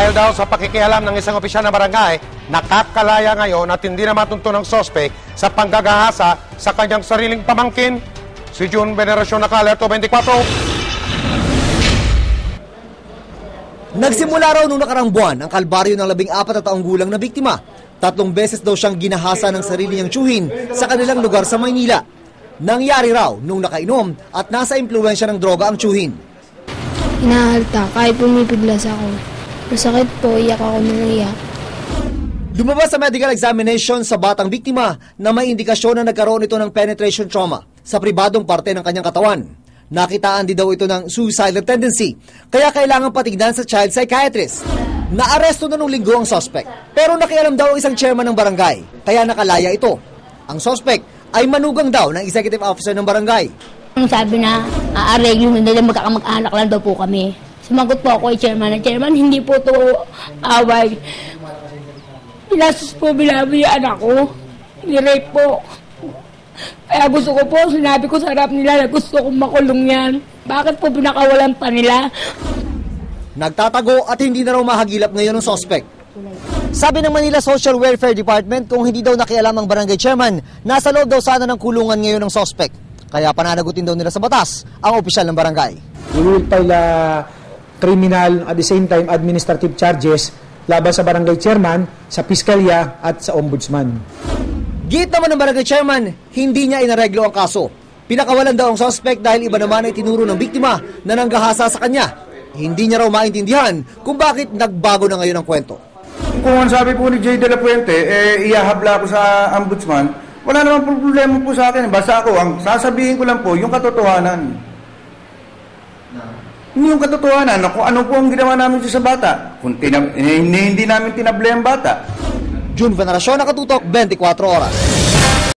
Dahil daw sa pakikialam ng isang opisyal ng barangay, nakakalaya ngayon at hindi na matunto ng sospek sa panggagahasa sa kanyang sariling pamangkin. Si June Veneracion, Naka-Alerto 24. Nagsimula raw noong nakarang buwan ang kalbaryo ng 14 na taong gulang na biktima. 3 beses daw siyang ginahasa ng sarili niyang tiyuhin sa kanilang lugar sa Maynila. Nangyari raw nung nakainom at nasa impluwensya ng droga ang tiyuhin. Hinahalta kahit pumipiglas ako. Masakit po, iyak ako ng iyak. Lumabas sa medical examination sa batang biktima na may indikasyon na nagkaroon ito ng penetration trauma sa pribadong parte ng kanyang katawan. Nakitaan din daw ito ng suicidal tendency, kaya kailangan patignan sa child psychiatrist. Naaresto na nung linggo ang suspect, pero nakialam daw ang isang chairman ng barangay, kaya nakalaya ito. Ang suspect ay manugang daw ng executive officer ng barangay. Sabi na, aareglo na nila, magkakamag-anak lang daw po kami. Sumagot po ako kay chairman. Chairman, hindi po ito away. Pinasus po binabi yung anak ko. Ni-rape po. Kaya gusto ko po, sinabi ko sa harap nila na gusto kong makulong yan. Bakit po pinakawalan pa nila? Nagtatago at hindi na raw mahagilap ngayon ng suspect. Sabi ng Manila Social Welfare Department, kung hindi daw nakialam ang barangay chairman, nasa loob daw sana ng kulungan ngayon ng suspect. Kaya pananagutin daw nila sa batas ang opisyal ng barangay. We will file criminal at the same time administrative charges laban sa barangay chairman, sa piskalya at sa ombudsman. Giit naman ng barangay chairman, hindi niya inareglo ang kaso. Pinakawalan daw ang suspect dahil iba naman ay tinuro ng biktima na nanggahasa sa kanya. Hindi niya raw maintindihan kung bakit nagbago na ngayon ang kwento. Kung ang sabi po ni Jay De La Puente, iyahabla ko sa ombudsman, wala namang problema po sa akin. Basta ako, ang sasabihin ko lang po, yung katotohanan. Yung katotohanan, kung ano po ang ginawa namin sa bata. Kung hindi namin tinable ang bata. June Veneracion, Nakatutok, 24 Oras.